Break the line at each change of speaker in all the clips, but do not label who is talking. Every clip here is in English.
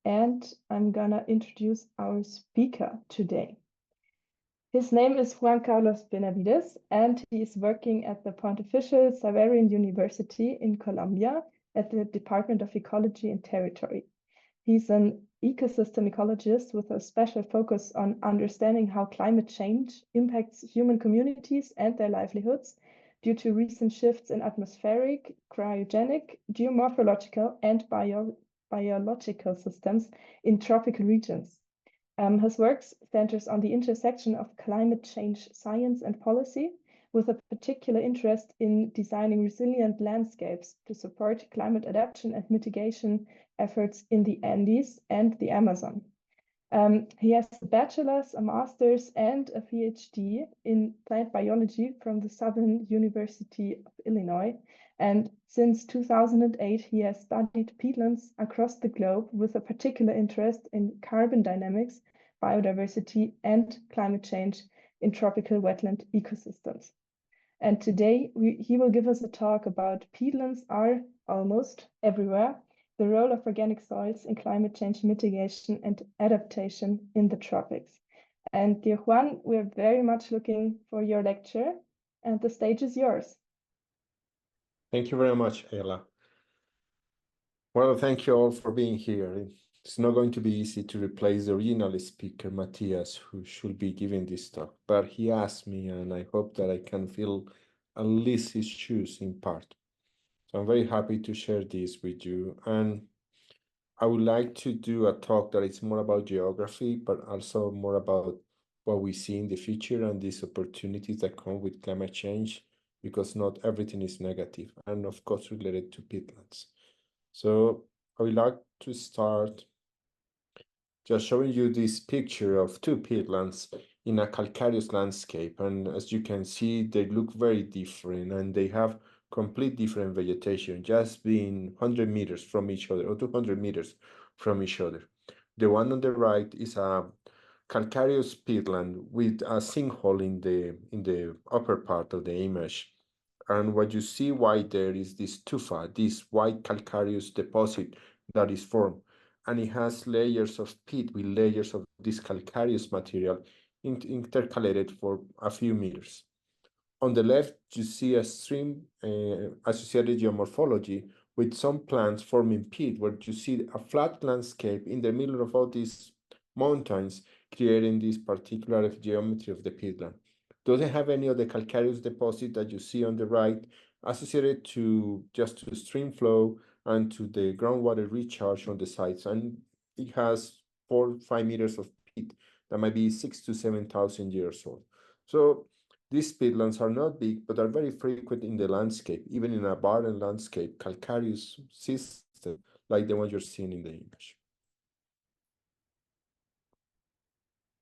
and I'm gonna introduce our speaker today. His name is Juan Carlos Benavides, and he is working at the Pontifical Xaverian University in Colombia at the Department of Ecology and Territory. He's an ecosystem ecologist with a special focus on understanding how climate change impacts human communities and their livelihoods due to recent shifts in atmospheric, cryogenic, geomorphological, and biological systems in tropical regions. His work centers on the intersection of climate change science and policy, with a particular interest in designing resilient landscapes to support climate adaptation and mitigation efforts in the Andes and the Amazon. He has a bachelor's, a master's, and a PhD in plant biology from the Southern University of Illinois. And since 2008, he has studied peatlands across the globe with a particular interest in carbon dynamics, biodiversity, and climate change in tropical wetland ecosystems. And today he will give us a talk about peatlands are almost everywhere, the role of organic soils in climate change mitigation and adaptation in the tropics. And dear Juan, we're very much looking for your lecture, and the stage is yours.
Thank you very much, Ella. Well, thank you all for being here. It's not going to be easy to replace the original speaker, Matthias, who should be giving this talk, but he asked me, and I hope that I can fill at least his shoes in part. So I'm very happy to share this with you. And I would like to do a talk that is more about geography, but also more about what we see in the future and these opportunities that come with climate change, because not everything is negative, and of course related to peatlands. So I would like to start just showing you this picture of two peatlands in a calcareous landscape. And as you can see, they look very different and they have complete different vegetation, just being 100 meters from each other or 200 meters from each other. The one on the right is a calcareous peatland with a sinkhole in the upper part of the image. And what you see white there is this tufa, this white calcareous deposit that is formed. And it has layers of peat with layers of this calcareous material intercalated for a few meters. On the left, you see a stream associated geomorphology with some plants forming peat, where you see a flat landscape in the middle of all these mountains, creating this particular geometry of the peatland. Doesn't have any of the calcareous deposit that you see on the right, associated to just to stream flow and to the groundwater recharge on the sides. And it has 4 or 5 meters of peat that might be 6,000 to 7,000 years old. So these peatlands are not big, but are very frequent in the landscape, even in a barren landscape, calcareous system like the one you're seeing in the image.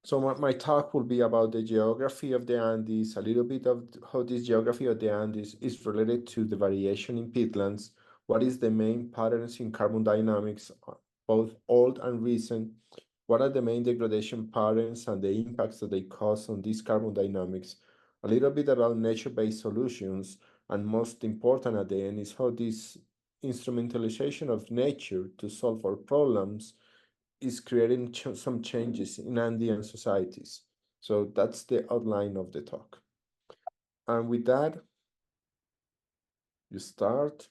So my talk will be about the geography of the Andes, a little bit of how this geography of the Andes is related to the variation in peatlands, what is the main patterns in carbon dynamics, both old and recent, what are the main degradation patterns and the impacts that they cause on these carbon dynamics, a little bit about nature-based solutions, and most important at the end is how this instrumentalization of nature to solve our problems is creating some changes in Andean societies. So that's the outline of the talk. And with that, you start.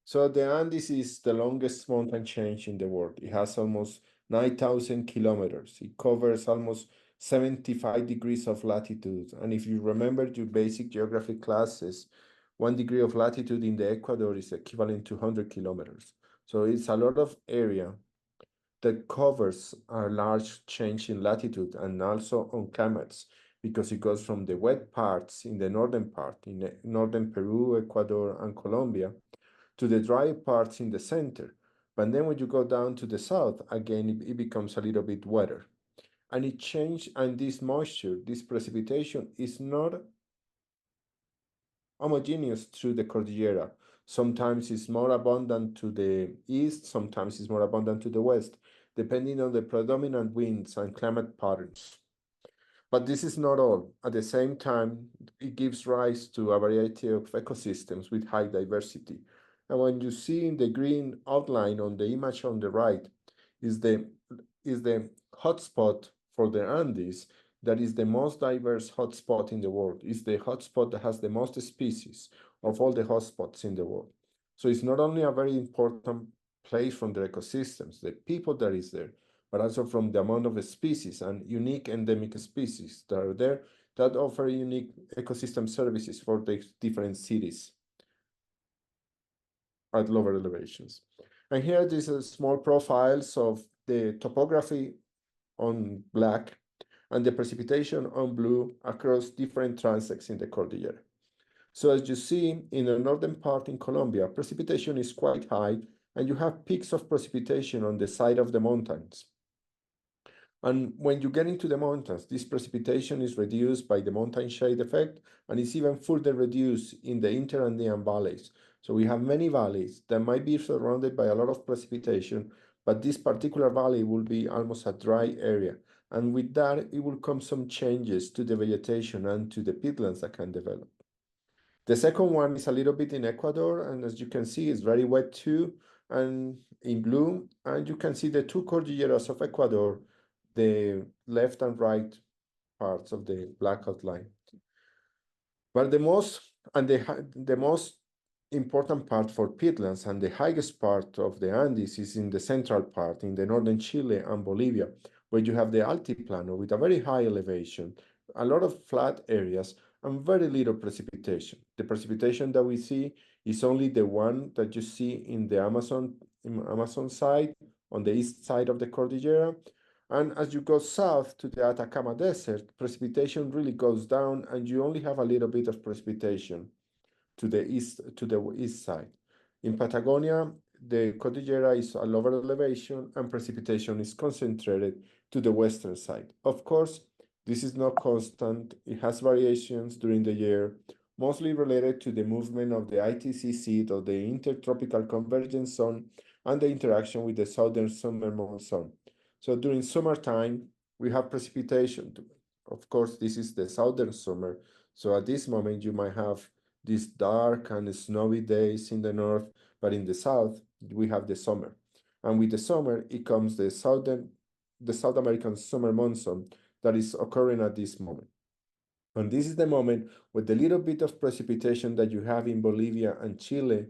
So the Andes is the longest mountain chain in the world. It has almost 9,000 kilometers. It covers almost 75 degrees of latitude. And if you remember your basic geography classes, 1 degree of latitude in the Ecuador is equivalent to 100 kilometers. So it's a lot of area that covers a large change in latitude and also on climates, because it goes from the wet parts in the northern part, in northern Peru, Ecuador, and Colombia, to the dry parts in the center. But then when you go down to the south, again, it becomes a little bit wetter. And it changed, and this moisture, this precipitation is not homogeneous through the Cordillera. Sometimes it's more abundant to the east, sometimes it's more abundant to the west, depending on the predominant winds and climate patterns. But this is not all. At the same time, it gives rise to a variety of ecosystems with high diversity. And when you see in the green outline on the image on the right, is the hotspot for the Andes that is the most diverse hotspot in the world. It's the hotspot that has the most species of all the hotspots in the world. So it's not only a very important place from the ecosystems, the people that is there, but also from the amount of species and unique endemic species that are there that offer unique ecosystem services for the different cities at lower elevations. And here these are small profiles of the topography on black and the precipitation on blue across different transects in the Cordillera. So as you see, in the northern part in Colombia, precipitation is quite high, and you have peaks of precipitation on the side of the mountains. And when you get into the mountains, this precipitation is reduced by the mountain shade effect, and it's even further reduced in the inter-Andean valleys. So we have many valleys that might be surrounded by a lot of precipitation, but this particular valley will be almost a dry area. And with that, it will come some changes to the vegetation and to the peatlands that can develop. The second one is a little bit in Ecuador, and as you can see, it's very wet too, and in blue. And you can see the two cordilleras of Ecuador, the left and right parts of the black outline. But the most important part for peatlands and the highest part of the Andes is in the central part, in the northern Chile and Bolivia, where you have the altiplano with a very high elevation, a lot of flat areas, and very little precipitation. The precipitation that we see is only the one that you see in the Amazon side, on the east side of the Cordillera. And as you go south to the Atacama Desert, precipitation really goes down, and you only have a little bit of precipitation to the east side. In Patagonia, the Cordillera is a lower elevation, and precipitation is concentrated to the western side. Of course, this is not constant. It has variations during the year, mostly related to the movement of the ITCZ, or the Intertropical Convergence Zone, and the interaction with the southern summer monsoon. So during summertime, we have precipitation. Of course, this is the southern summer. So at this moment, you might have these dark and snowy days in the north, but in the south, we have the summer. And with the summer, it comes the South American summer monsoon that is occurring at this moment. And this is the moment where the little bit of precipitation that you have in Bolivia and Chile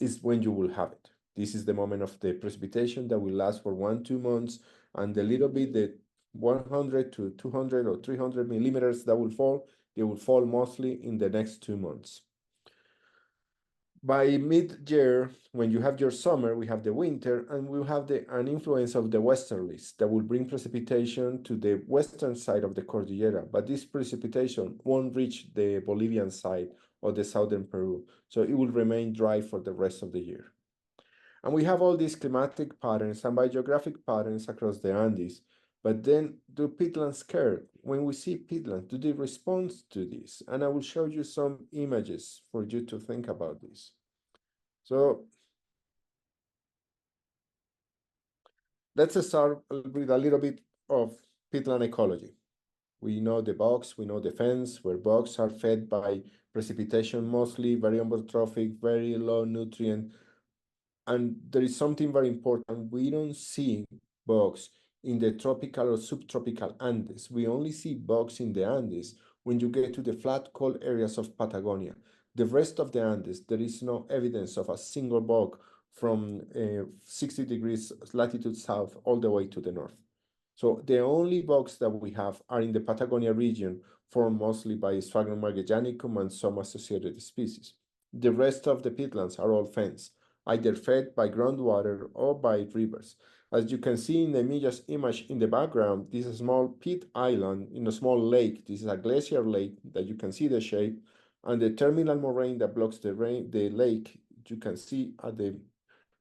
is when you will have it. This is the moment of the precipitation that will last for 1-2 months, and the little bit, the 100 to 200 or 300 millimeters that will fall, they will fall mostly in the next 2 months. By mid-year, when you have your summer, we have the winter, and we'll have an influence of the westerlies that will bring precipitation to the western side of the Cordillera, but this precipitation won't reach the Bolivian side or the southern Peru, so it will remain dry for the rest of the year. And we have all these climatic patterns and biogeographic patterns across the Andes, but then do peatlands care? When we see peatlands, do they respond to this? And I will show you some images for you to think about this. So let's start with a little bit of peatland ecology. We know the bogs, we know the fens, where bogs are fed by precipitation mostly, very eutrophic, very low nutrient. And there is something very important. We don't see bogs in the tropical or subtropical Andes. We only see bogs in the Andes when you get to the flat, cold areas of Patagonia. The rest of the Andes, there is no evidence of a single bog from 60 degrees latitude south all the way to the north. So the only bogs that we have are in the Patagonia region, formed mostly by Sphagnum magellanicum and some associated species. The rest of the peatlands are all fens, either fed by groundwater or by rivers. As you can see in the image in the background, this is a small peat island in a small lake. This is a glacier lake that you can see the shape, and the terminal moraine that blocks the lake, you can see at the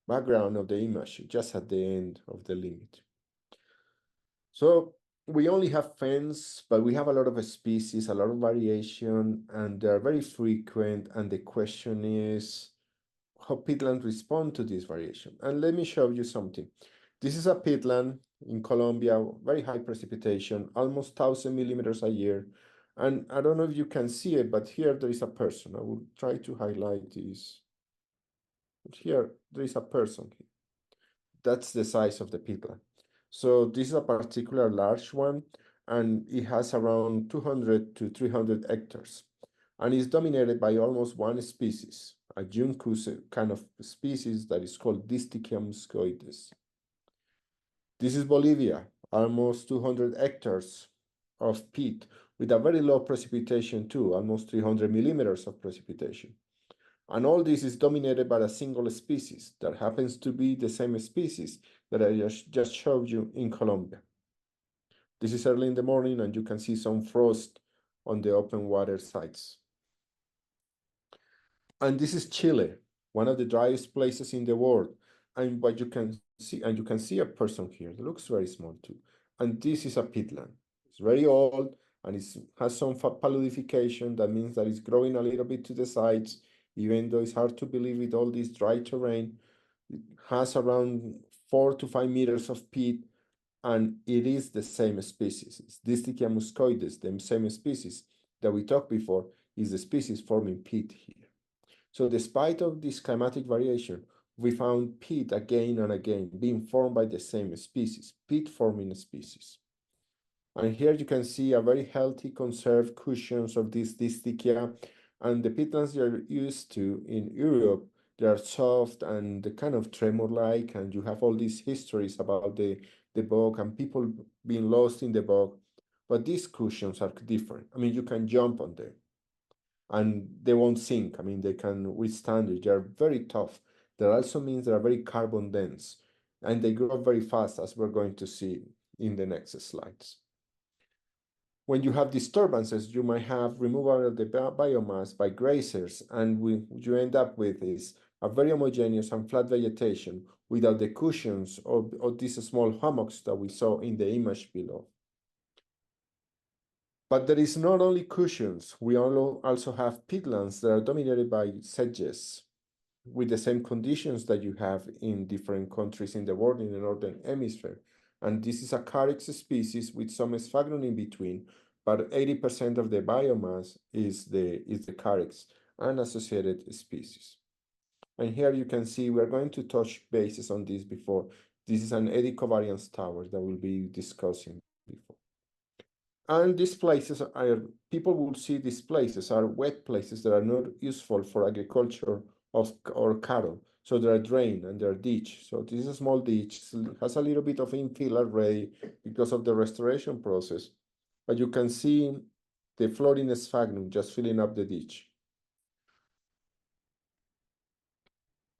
background of the image, just at the end of the limit. So we only have fens, but we have a lot of species, a lot of variation, and they're very frequent. And the question is, how peatland respond to this variation? And let me show you something. This is a peatland in Colombia, very high precipitation, almost 1,000 millimeters a year. And I don't know if you can see it, but here there is a person. I will try to highlight this. But here there is a person. that's the size of the peatland. So this is a particular large one, and it has around 200 to 300 hectares, and is dominated by almost one species, a Juncus kind of species that is called Disturbance muscoides. This is Bolivia, almost 200 hectares of peat with a very low precipitation too, almost 300 millimeters of precipitation. And all this is dominated by a single species that happens to be the same species that I just showed you in Colombia. This is early in the morning, and you can see some frost on the open water sites. And this is Chile, one of the driest places in the world. And what you can see, and you can see a person here, it looks very small too. And this is a peatland. It's very old, and it has some paludification. That means that it's growing a little bit to the sides, even though it's hard to believe with all this dry terrain. It has around 4 to 5 meters of peat, and it is the same species. It's Distichia muscoides, the same species that we talked before, is the species forming peat here. So despite of this climatic variation, we found peat again and again being formed by the same species, peat-forming species. And here you can see a very healthy conserved cushions of this Distichia, and the peatlands you're used to in Europe, they are soft and kind of tremor-like, and you have all these histories about the bog and people being lost in the bog. But these cushions are different. I mean, you can jump on them, and they won't sink. I mean, they can withstand it. They are very tough. That also means they are very carbon dense, and they grow very fast, as we're going to see in the next slides. When you have disturbances, you might have removal of the biomass by grazers, and what you end up with is a very homogeneous and flat vegetation without the cushions of these small hummocks that we saw in the image below. But there is not only cushions, we also have peatlands that are dominated by sedges with the same conditions that you have in different countries in the world in the Northern Hemisphere. And this is a carex species with some sphagnum in between, but 80% of the biomass is the carex and associated species. And here you can see we're going to touch bases on this before. This is an eddy covariance tower that we'll be discussing before. And these places people will see these places are wet places that are not useful for agriculture or cattle. So they're drained and they're ditch. So this is a small ditch, has a little bit of infill already because of the restoration process. But you can see the floating sphagnum just filling up the ditch.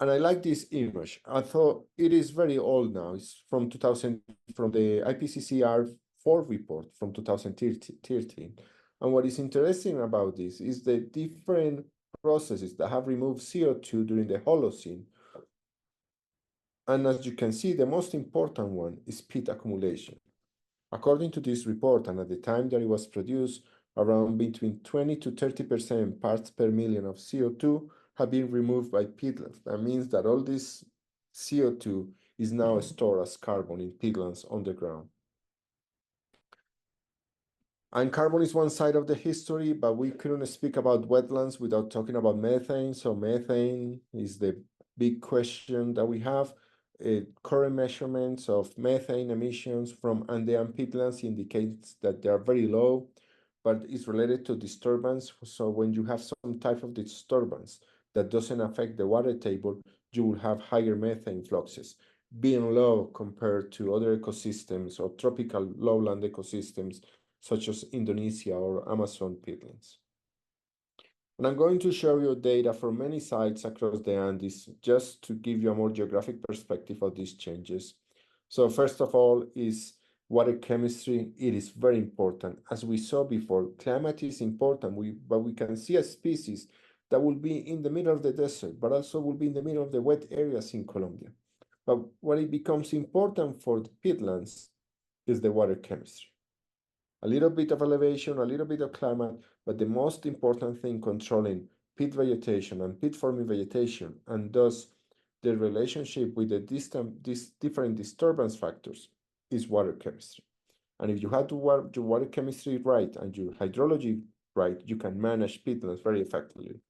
And I like this image. I thought it is very old now. It's from 2000, from the IPCC-R4 report from 2013. And what is interesting about this is the different processes that have removed CO2 during the Holocene. And as you can see, the most important one is peat accumulation. According to this report, and at the time that it was produced, around between 20 to 30% parts per million of CO2 have been removed by peatlands. That means that all this CO2 is now stored as carbon in peatlands underground. And carbon is one side of the history, but we couldn't speak about wetlands without talking about methane. So methane is the big question that we have. Current measurements of methane emissions from Andean peatlands indicates that they are very low, but it's related to disturbance. So when you have some type of disturbance that doesn't affect the water table, you will have higher methane fluxes, being low compared to other ecosystems or tropical lowland ecosystems such as Indonesia or Amazon peatlands. And I'm going to show you data from many sites across the Andes just to give you a more geographic perspective of these changes. So first of all is water chemistry. It is very important. As we saw before, climate is important, but we can see a species that will be in the middle of the desert, but also will be in the middle of the wet areas in Colombia. But when it becomes important for the peatlands is the water chemistry. A little bit of elevation, a little bit of climate, but the most important thing controlling peat vegetation and peat forming vegetation, and thus the relationship with the different disturbance factors, is water chemistry. And if you have your water chemistry right and your hydrology right, you can manage peatlands very effectively.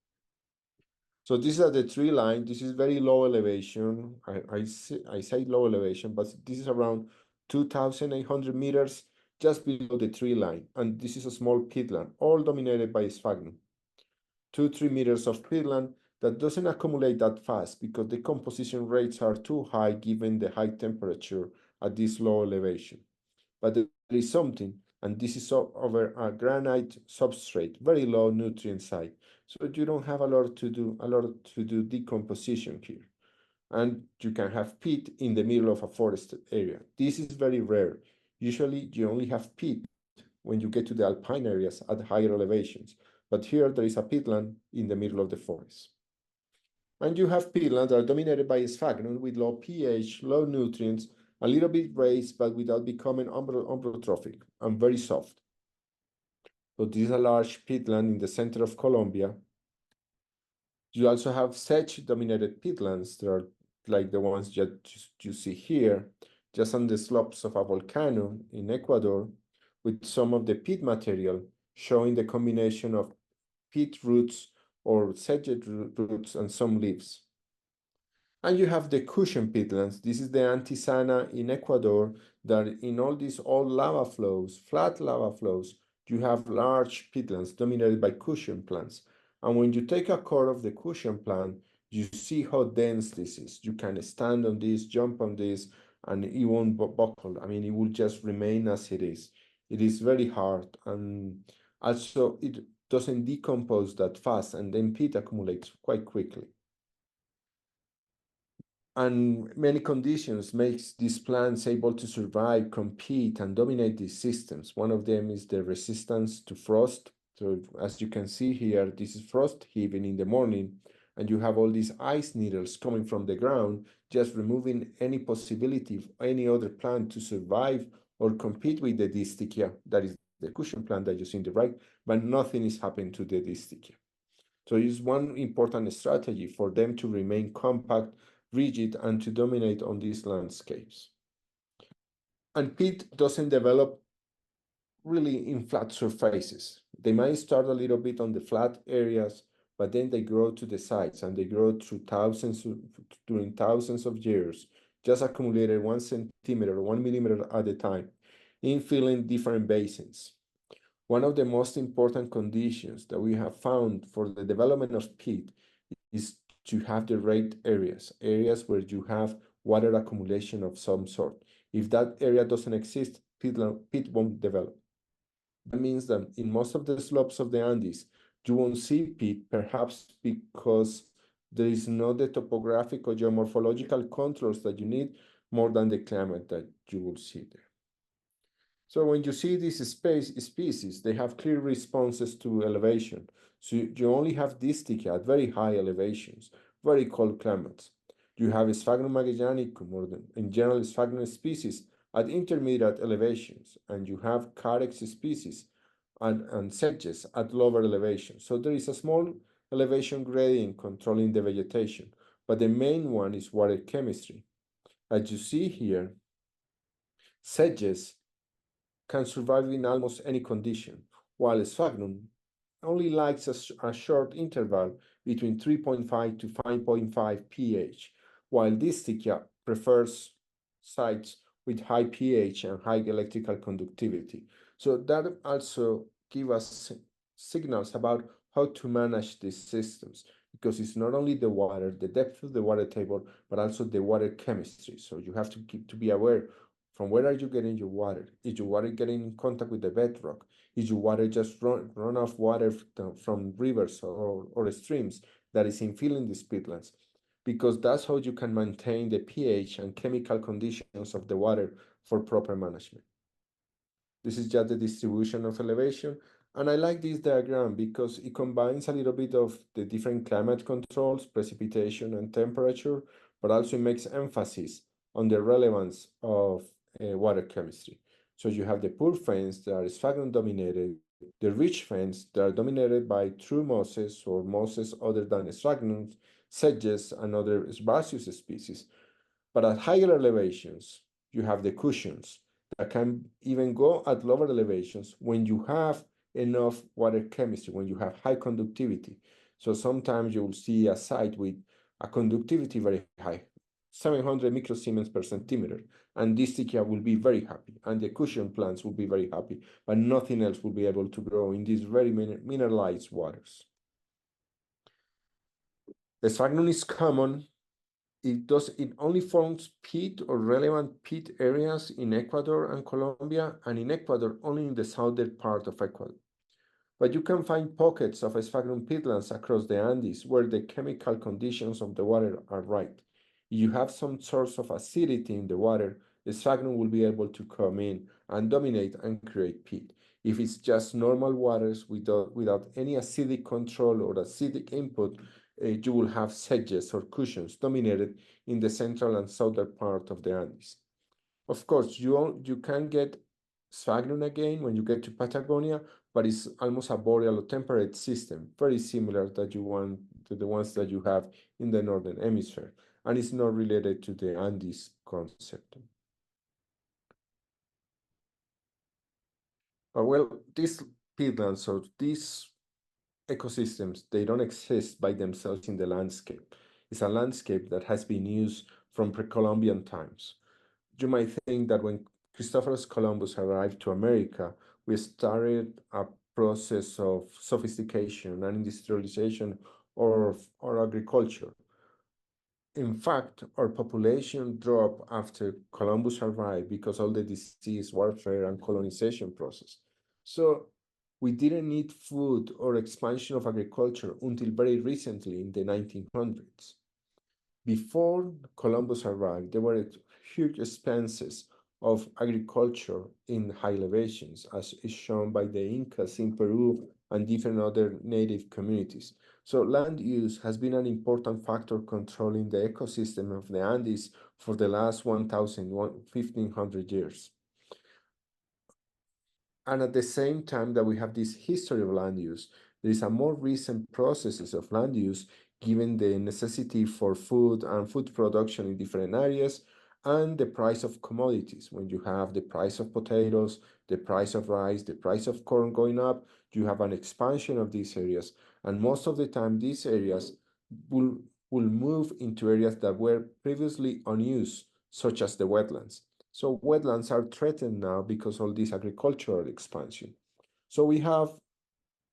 So this is at the tree line. This is very low elevation. I say low elevation, but this is around 2,800 meters just below the tree line. And this is a small peatland, all dominated by sphagnum. 2-3 meters of peatland that doesn't accumulate that fast because the composition rates are too high given the high temperature at this low elevation. But there is something, and this is over a granite substrate, very low nutrient side. So you don't have a lot to do decomposition here. And you can have peat in the middle of a forested area. This is very rare. Usually you only have peat when you get to the alpine areas at higher elevations. But here there is a peatland in the middle of the forest. And you have peatlands that are dominated by sphagnum with low pH, low nutrients, a little bit raised, but without becoming umbrotrophic and very soft. So this is a large peatland in the center of Colombia. You also have sedge-dominated peatlands that are like the ones that you see here, just on the slopes of a volcano in Ecuador, with some of the peat material showing the combination of peat roots or sedge roots and some leaves. And you have the cushion peatlands. This is the Antisana in Ecuador, that in all these old lava flows, flat lava flows, you have large peatlands dominated by cushion plants. And when you take a core of the cushion plant, you see how dense this is. You can stand on this, jump on this, and it won't buckle. I mean, it will just remain as it is. It is very hard, and also it doesn't decompose that fast, and then peat accumulates quite quickly. And many conditions makes these plants able to survive, compete, and dominate these systems. One of them is the resistance to frost. So as you can see here, this is frost heaving in the morning, and you have all these ice needles coming from the ground, just removing any possibility of any other plant to survive or compete with the distichia, that is the cushion plant that you see in the right, but nothing is happening to the distichia. So it's one important strategy for them to remain compact, rigid, and to dominate on these landscapes. And peat doesn't develop really in flat surfaces. They might start a little bit on the flat areas, but then they grow to the sides, and they grow during thousands of years, just accumulated 1 centimeter, 1 millimeter at a time, in filling different basins. One of the most important conditions that we have found for the development of peat is to have the right areas where you have water accumulation of some sort. If that area doesn't exist, peat won't develop. That means that in most of the slopes of the Andes, you won't see peat, perhaps because there is not the topographic or geomorphological controls that you need more than the climate that you will see there. So when you see these species, they have clear responses to elevation. So you only have distichia at very high elevations, very cold climates. You have Sphagnum magellanicum, or in general Sphagnum species, at intermediate elevations, and you have Carex species and sedges at lower elevations. So there is a small elevation gradient controlling the vegetation, but the main one is water chemistry. As you see here, sedges can survive in almost any condition, while sphagnum only likes a short interval between 3.5 to 5.5 pH, while distichia prefers sites with high pH and high electrical conductivity. So that also gives us signals about how to manage these systems, because it's not only the water, the depth of the water table, but also the water chemistry. So you have to be aware, from where are you getting your water? Is your water getting in contact with the bedrock? Is your water just run off water from rivers or streams that is infilling these peatlands? Because that's how you can maintain the pH and chemical conditions of the water for proper management. This is just the distribution of elevation. And I like this diagram because it combines a little bit of the different climate controls, precipitation and temperature, but also it makes emphasis on the relevance of water chemistry. So you have the poor fens that are sphagnum dominated, the rich fens that are dominated by true mosses or mosses other than sphagnum, sedges, and other herbaceous species. But at higher elevations, you have the cushions that can even go at lower elevations when you have enough water chemistry, when you have high conductivity. So sometimes you will see a site with a conductivity very high, 700 microsiemens per centimeter, and this sticker will be very happy, and the cushion plants will be very happy, but nothing else will be able to grow in these very mineralized waters. The sphagnum is common. It only forms peat or relevant peat areas in Ecuador and Colombia, and in Ecuador only in the southern part of Ecuador. But you can find pockets of sphagnum peatlands across the Andes where the chemical conditions of the water are right. If you have some source of acidity in the water, the sphagnum will be able to come in and dominate and create peat. If it's just normal waters without any acidic control or acidic input, you will have sedges or cushions dominated in the central and southern part of the Andes. Of course, you can get sphagnum again when you get to Patagonia, but it's almost a boreal or temperate system, very similar to the ones that you have in the northern hemisphere, and it's not related to the Andes concept. Well, these peatlands or these ecosystems, they don't exist by themselves in the landscape. It's a landscape that has been used from pre-Columbian times. You might think that when Christopher Columbus arrived to America, we started a process of sophistication and industrialization or agriculture. In fact, our population dropped after Columbus arrived because of the disease, warfare, and colonization process. So we didn't need food or expansion of agriculture until very recently in the 1900s. Before Columbus arrived, there were huge expanses of agriculture in high elevations, as is shown by the Incas in Peru and different other native communities. So land use has been an important factor controlling the ecosystem of the Andes for the last 1,500 years. And at the same time that we have this history of land use, there is a more recent processes of land use given the necessity for food and food production in different areas and the price of commodities. When you have the price of potatoes, the price of rice, the price of corn going up, you have an expansion of these areas. And most of the time, these areas will move into areas that were previously unused, such as the wetlands. So wetlands are threatened now because of this agricultural expansion. So we have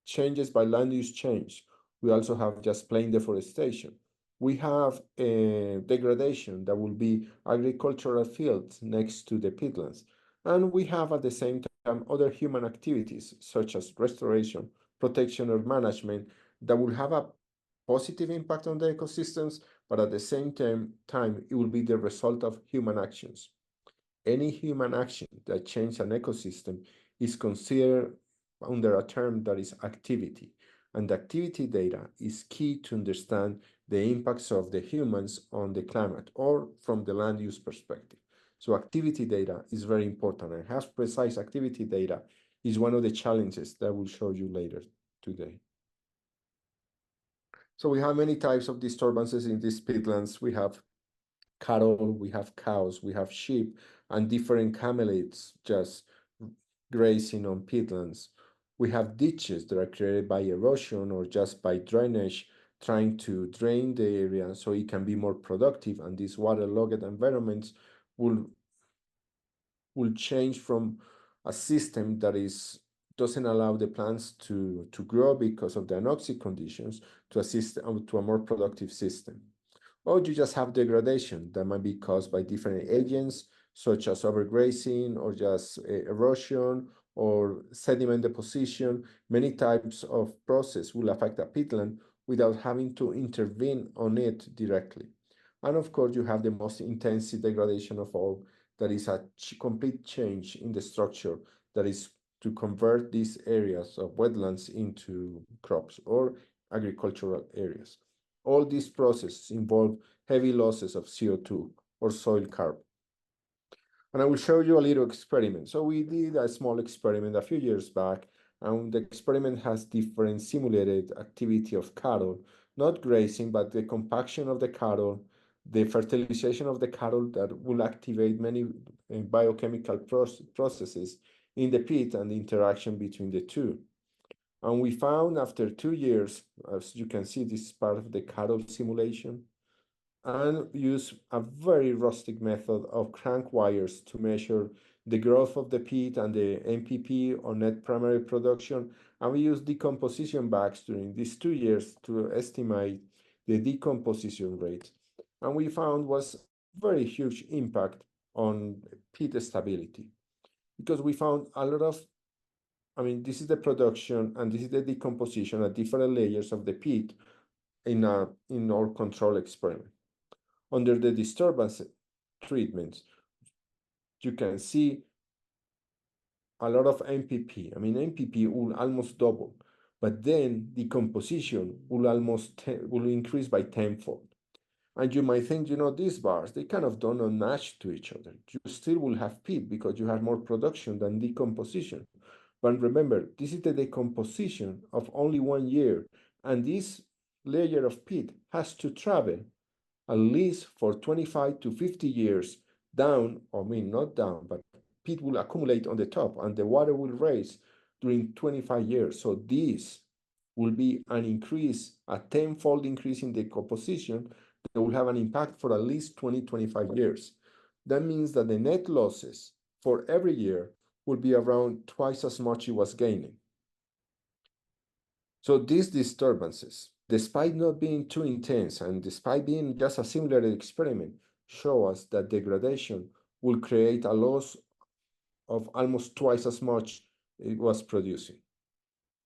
changes by land use change. We also have just plain deforestation. We have degradation that will be agricultural fields next to the peatlands. And we have at the same time other human activities such as restoration, protection, or management that will have a positive impact on the ecosystems, but at the same time it will be the result of human actions. Any human action that changes an ecosystem is considered under a term that is activity. And activity data is key to understand the impacts of the humans on the climate or from the land use perspective. So activity data is very important, and have precise activity data is one of the challenges that I will show you later today. So we have many types of disturbances in these peatlands. We have cattle, we have cows, we have sheep, and different camelids just grazing on peatlands. We have ditches that are created by erosion or just by drainage, trying to drain the area so it can be more productive, and these waterlogged environments will change from a system that doesn't allow the plants to grow because of the anoxic conditions to a more productive system. Or you just have degradation that might be caused by different agents, such as overgrazing or just erosion or sediment deposition. Many types of process will affect a peatland without having to intervene on it directly. And of course, you have the most intense degradation of all, that is a complete change in the structure that is to convert these areas of wetlands into crops or agricultural areas. All these processes involve heavy losses of CO2 or soil carbon. And I will show you a little experiment. So we did a small experiment a few years back, and the experiment has different simulated activity of cattle, not grazing, but the compaction of the cattle, the fertilization of the cattle that will activate many biochemical processes in the peat and the interaction between the two. And we found after 2 years, as you can see, this is part of the cattle simulation, and use a very rustic method of crank wires to measure the growth of the peat and the NPP, or net primary production. And we use decomposition bags during these 2 years to estimate the decomposition rate. And we found was very huge impact on peat stability, because we found a lot of, this is the production and this is the decomposition at different layers of the peat in our control experiment. Under the disturbance treatments, you can see a lot of NPP. NPP will almost double, but then decomposition will increase by tenfold. And you might think, these bars, they kind of don't match to each other. You still will have peat because you have more production than decomposition. But remember, this is the decomposition of only 1 year, and this layer of peat has to travel at least for 25 to 50 years down, not down, but peat will accumulate on the top and the water will rise during 25 years. So this will be an increase, a tenfold increase in decomposition that will have an impact for at least 20-25 years. That means that the net losses for every year will be around twice as much it was gaining. So these disturbances, despite not being too intense and despite being just a similar experiment, show us that degradation will create a loss of almost twice as much it was producing.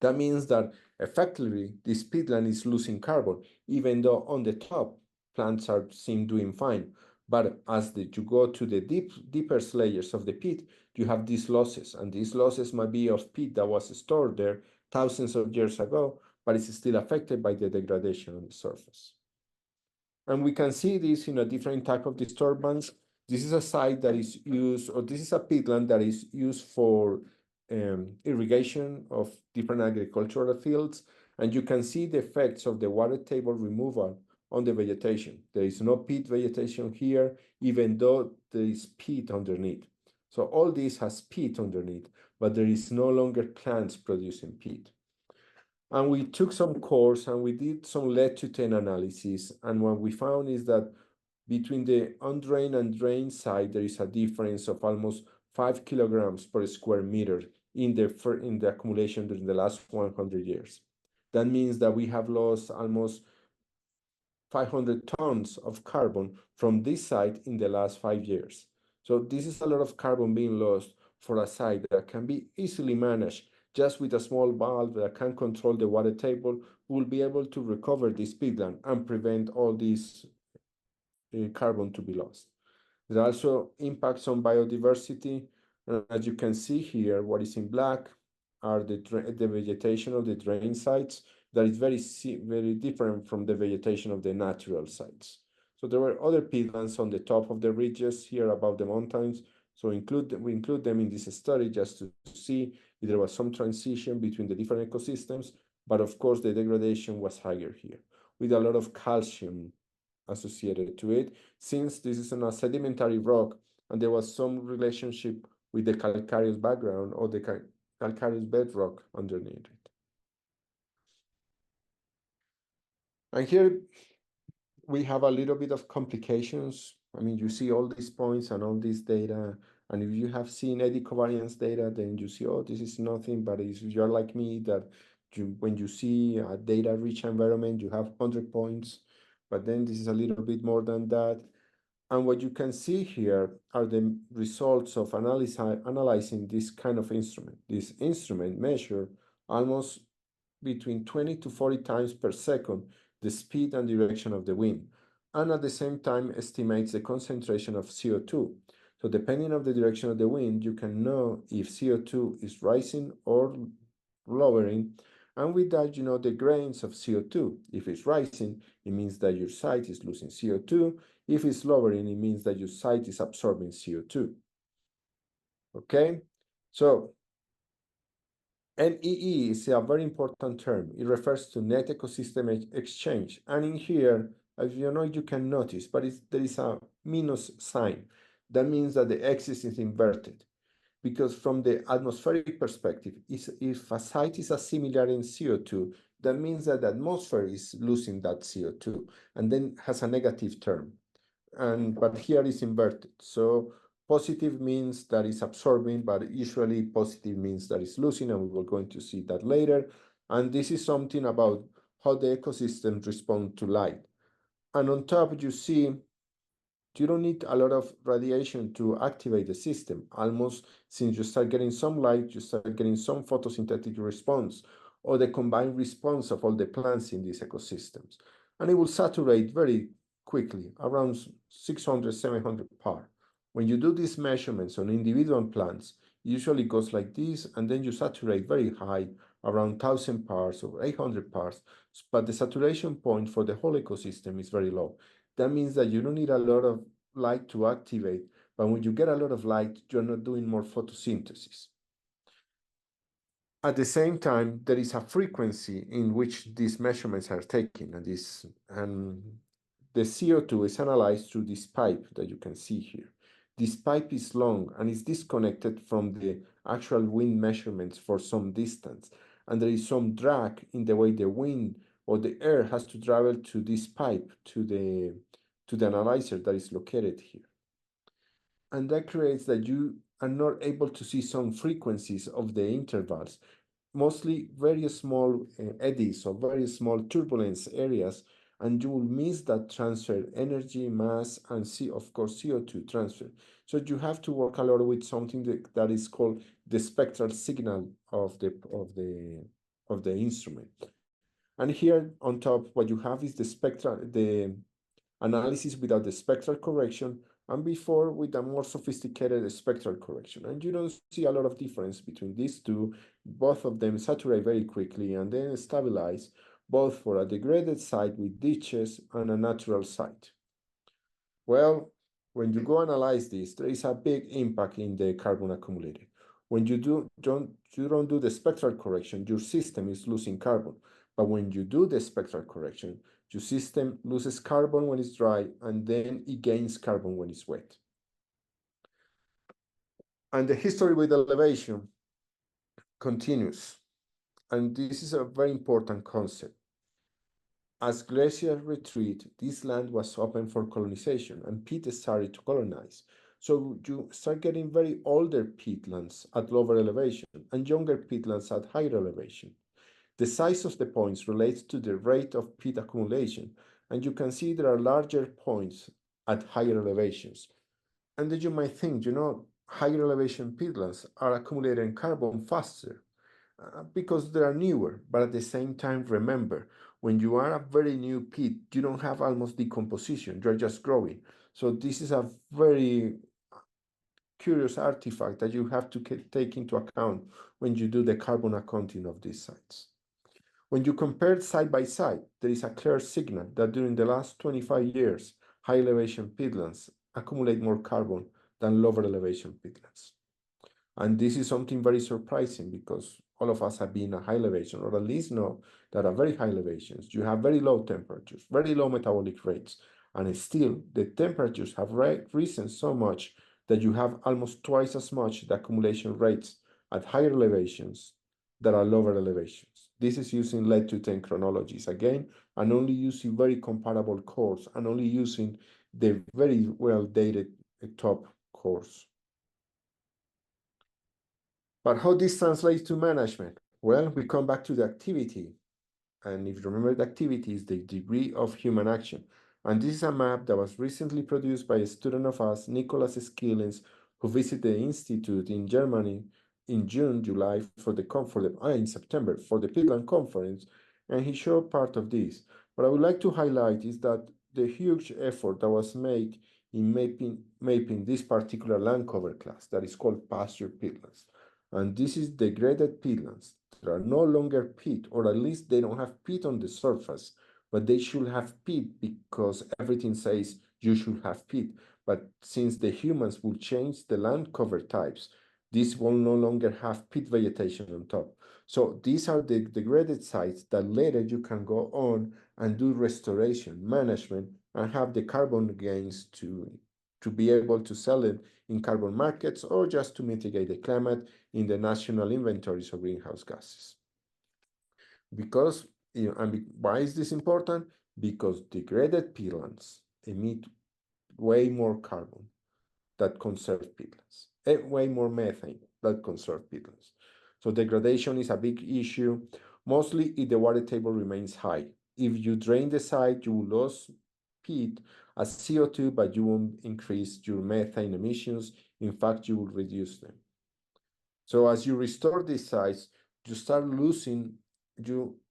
That means that effectively this peatland is losing carbon, even though on the top plants seem doing fine. But as you go to the deeper layers of the peat, you have these losses, and these losses might be of peat that was stored there thousands of years ago, but it's still affected by the degradation on the surface. And we can see this in a different type of disturbance. This is a site that is used, or this is a peatland that is used for irrigation of different agricultural fields. And you can see the effects of the water table removal on the vegetation. There is no peat vegetation here, even though there is peat underneath. So all this has peat underneath, but there is no longer plants producing peat. And we took some cores and we did some lead to 10 analysis. And what we found is that between the undrained and drained side, there is a difference of almost 5 kilograms per square meter in the accumulation during the last 100 years. That means that we have lost almost 500 tons of carbon from this site in the last 5 years. So this is a lot of carbon being lost for a site that can be easily managed just with a small valve that can control the water table. We'll be able to recover this peatland and prevent all this carbon to be lost. There are also impacts on biodiversity. As you can see here, what is in black are the vegetation of the drain sites that is very different from the vegetation of the natural sites. So there were other peatlands on the top of the ridges here above the mountains. So we include them in this study just to see if there was some transition between the different ecosystems. But of course, the degradation was higher here, with a lot of calcium associated to it, since this is a sedimentary rock and there was some relationship with the calcareous background or the calcareous bedrock underneath it. And here we have a little bit of complications. You see all these points and all this data, and if you have seen eddy covariance data, then you see, oh, this is nothing. But if you're like me, that when you see a data-rich environment, you have 100 points, but then this is a little bit more than that. And what you can see here are the results of analyzing this kind of instrument. This instrument measures almost between 20 to 40 times per second the speed and direction of the wind, and at the same time estimates the concentration of CO2. So depending on the direction of the wind, you can know if CO2 is rising or lowering. And with that, you know the grains of CO2. If it's rising, it means that your site is losing CO2. If it's lowering, it means that your site is absorbing CO2. Okay, so NEE is a very important term. It refers to net ecosystem exchange. And in here, as you know, you can notice, but there is a minus sign. That means that the axis is inverted. because from the atmospheric perspective, if a site is similar in CO2, that means that the atmosphere is losing that CO2 and then has a negative term. But here is inverted. So positive means that it's absorbing, but usually positive means that it's losing, and we will going to see that later. And this is something about how the ecosystem respond to light. And on top, you see, you don't need a lot of radiation to activate the system. Almost since you start getting some light, you start getting some photosynthetic response, or the combined response of all the plants in these ecosystems. And it will saturate very quickly, around 600, 700 par. When you do these measurements on individual plants, usually it goes like this, and then you saturate very high, around 1,000 parts or 800 parts, but the saturation point for the whole ecosystem is very low. That means that you don't need a lot of light to activate, but when you get a lot of light, you're not doing more photosynthesis. At the same time, there is a frequency in which these measurements are taken, and the CO2 is analyzed through this pipe that you can see here. This pipe is long and is disconnected from the actual wind measurements for some distance, and there is some drag in the way the wind or the air has to travel to this pipe to the analyzer that is located here. And that creates that you are not able to see some frequencies of the intervals, mostly very small eddies or very small turbulence areas, and you will miss that transfer energy, mass, and of course CO2 transfer. So you have to work a lot with something that is called the spectral signal of the instrument. And here on top, what you have is the analysis without the spectral correction, and before with a more sophisticated spectral correction. And you don't see a lot of difference between these two. Both of them saturate very quickly and then stabilize, both for a degraded site with ditches and a natural site. Well, when you go analyze this, there is a big impact in the carbon accumulated. When you don't do the spectral correction, your system is losing carbon. But when you do the spectral correction, your system loses carbon when it's dry, and then it gains carbon when it's wet. And the history with elevation continues. And this is a very important concept. As glaciers retreat, this land was open for colonization, and peat started to colonize. So you start getting very older peatlands at lower elevation and younger peatlands at higher elevation. The size of the points relates to the rate of peat accumulation, and you can see there are larger points at higher elevations. And then you might think, higher elevation peatlands are accumulating carbon faster because they are newer. But at the same time, remember, when you are a very new peat, you don't have almost decomposition, you're just growing. So this is a very curious artifact that you have to take into account when you do the carbon accounting of these sites. When you compare side by side, there is a clear signal that during the last 25 years, high elevation peatlands accumulate more carbon than lower elevation peatlands. And this is something very surprising because all of us have been at high elevation, or at least know that at very high elevations, you have very low temperatures, very low metabolic rates, and still the temperatures have risen so much that you have almost twice as much the accumulation rates at higher elevations that are lower elevations. This is using lead to 10 chronologies again, and only using very comparable cores, and only using the very well dated top cores. But how this translates to management? Well, we come back to the activity. And if you remember, the activity is the degree of human action. And this is a map that was recently produced by a student of us, Nicholas Skillens, who visited the Institute in Germany in June, July, in September, for the Peatland Conference. And he showed part of this. What I would like to highlight is that the huge effort that was made in mapping this particular land cover class that is called pasture peatlands. And this is degraded peatlands. They are no longer peat, or at least they don't have peat on the surface, but they should have peat because everything says you should have peat. But since the humans will change the land cover types, this will no longer have peat vegetation on top. So these are the degraded sites that later you can go on and do restoration, management, and have the carbon gains to to be able to sell it in carbon markets or just to mitigate the climate in the national inventories of greenhouse gases. Because, why is this important? Because degraded peatlands emit way more carbon that conserve peatlands, way more methane that conserve peatlands. So degradation is a big issue, mostly if the water table remains high. If you drain the site, you will lose peat as CO2, but you won't increase your methane emissions. In fact, you will reduce them. So as you restore these sites, you start losing,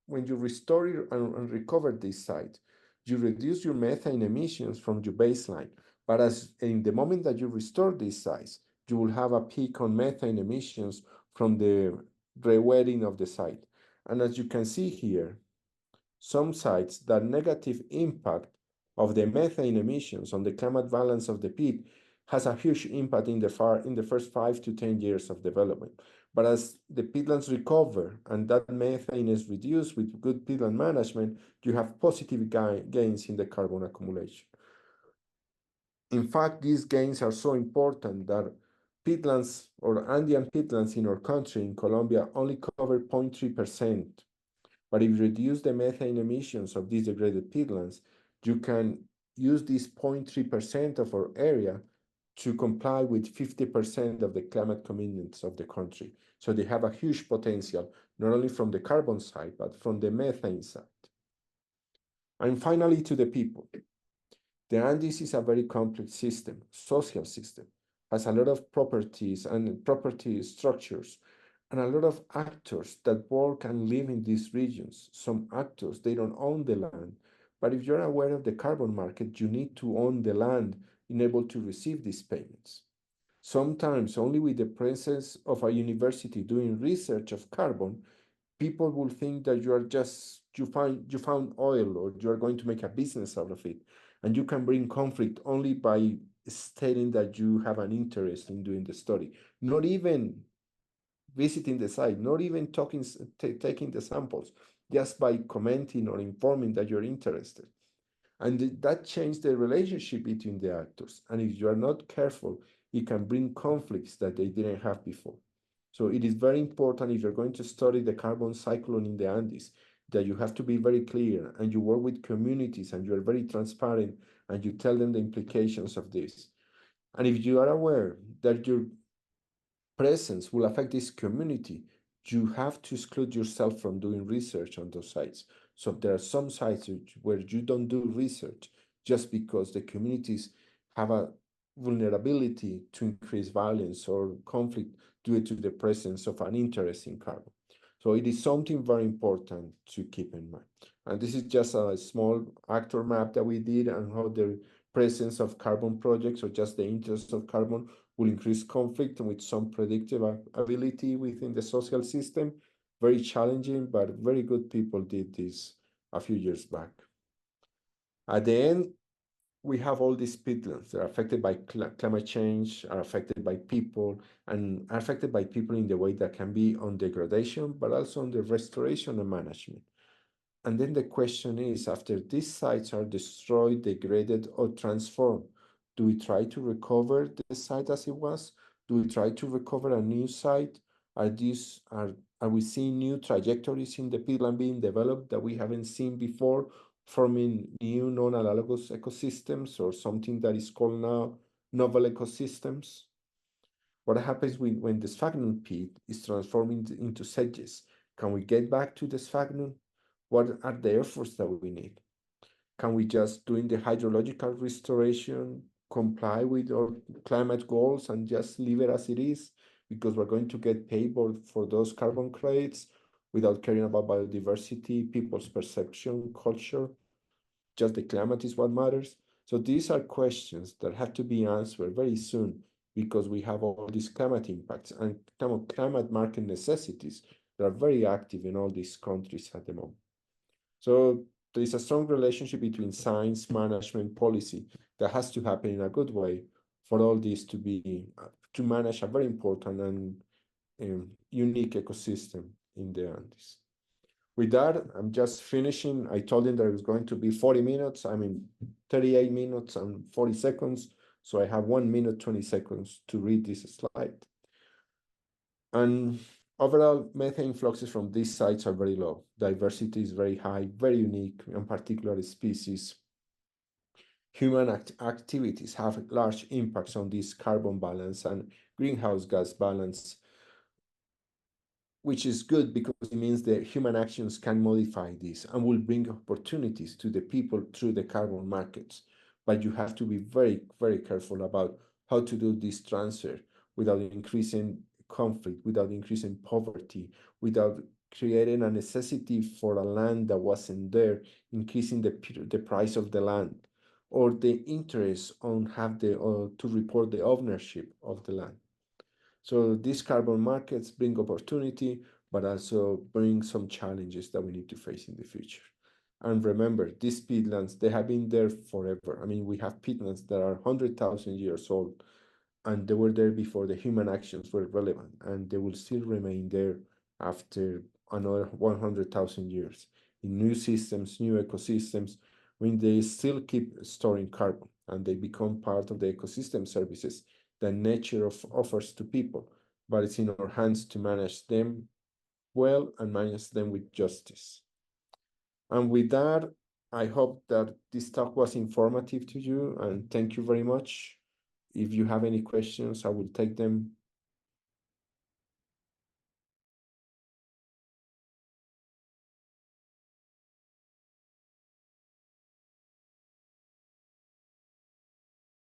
when you restore and recover this site, you reduce your methane emissions from your baseline. But as in the moment that you restore these sites, you will have a peak on methane emissions from the rewetting of the site. And as you can see here, some sites, that negative impact of the methane emissions on the climate balance of the peat has a huge impact in the first 5 to 10 years of development. But as the peatlands recover and that methane is reduced with good peatland management, you have positive gains in the carbon accumulation. In fact, these gains are so important that peatlands or Andean peatlands in our country, in Colombia, only cover 0.3%. But if you reduce the methane emissions of these degraded peatlands, you can use this 0.3% of our area to comply with 50% of the climate commitments of the country. So they have a huge potential, not only from the carbon side, but from the methane side. And finally, to the people. The Andes is a very complex system, social system, has a lot of properties and property structures, and a lot of actors that work and live in these regions. Some actors, they don't own the land, but if you're aware of the carbon market, you need to own the land in able to receive these payments. Sometimes only with the presence of a university doing research of carbon, people will think that you found oil or you are going to make a business out of it. And you can bring conflict only by stating that you have an interest in doing the study, not even visiting the site, not even taking the samples, just by commenting or informing that you're interested. And that changed the relationship between the actors. And if you are not careful, it can bring conflicts that they didn't have before. So it is very important, if you're going to study the carbon cyclone in the Andes, that you have to be very clear and you work with communities and you are very transparent and you tell them the implications of this. And if you are aware that your presence will affect this community, you have to exclude yourself from doing research on those sites. So there are some sites where you don't do research just because the communities have a vulnerability to increase violence or conflict due to the presence of an interest in carbon. So it is something very important to keep in mind. And this is just a small actor map that we did and how the presence of carbon projects or just the interest of carbon will increase conflict with some predictive ability within the social system. Very challenging, but very good people did this a few years back. At the end, we have all these peatlands that are affected by climate change, are affected by people, and are affected by people in the way that can be on degradation, but also on the restoration and management. And then the question is, after these sites are destroyed, degraded, or transformed, do we try to recover the site as it was? Do we try to recover a new site? Are we seeing new trajectories in the peatland being developed that we haven't seen before, forming new non-analogous ecosystems or something that is called now novel ecosystems? What happens when the sphagnum peat is transformed into sedges? Can we get back to the sphagnum? What are the efforts that we need? Can we just, doing the hydrological restoration, comply with our climate goals and just leave it as it is? Because we're going to get paid for those carbon credits without caring about biodiversity, people's perception, culture. Just the climate is what matters. So these are questions that have to be answered very soon because we have all these climate impacts and climate market necessities that are very active in all these countries at the moment. So there is a strong relationship between science, management, policy that has to happen in a good way for all this to manage a very important and unique ecosystem in the Andes. With that, I'm just finishing. I told him that it was going to be 40 minutes. 38 minutes and 40 seconds. So I have 1 minute, 20 seconds to read this slide. And overall, methane fluxes from these sites are very low. Diversity is very high, very unique, and particular species. Human activities have large impacts on this carbon balance and greenhouse gas balance, which is good because it means that human actions can modify this and will bring opportunities to the people through the carbon markets. But you have to be very, very careful about how to do this transfer without increasing conflict, without increasing poverty, without creating a necessity for a land that wasn't there, increasing the price of the land, or the interest on to report the ownership of the land. So these carbon markets bring opportunity, but also bring some challenges that we need to face in the future. And remember, these peatlands, they have been there forever. I mean, we have peatlands that are 100,000 years old, and they were there before the human actions were relevant, and they will still remain there after another 100,000 years in new systems, new ecosystems, when they still keep storing carbon and they become part of the ecosystem services that nature offers to people, but it's in our hands to manage them well and manage them with justice. And with that, I hope that this talk was informative to you, and thank you very much. If you have any questions, I will take them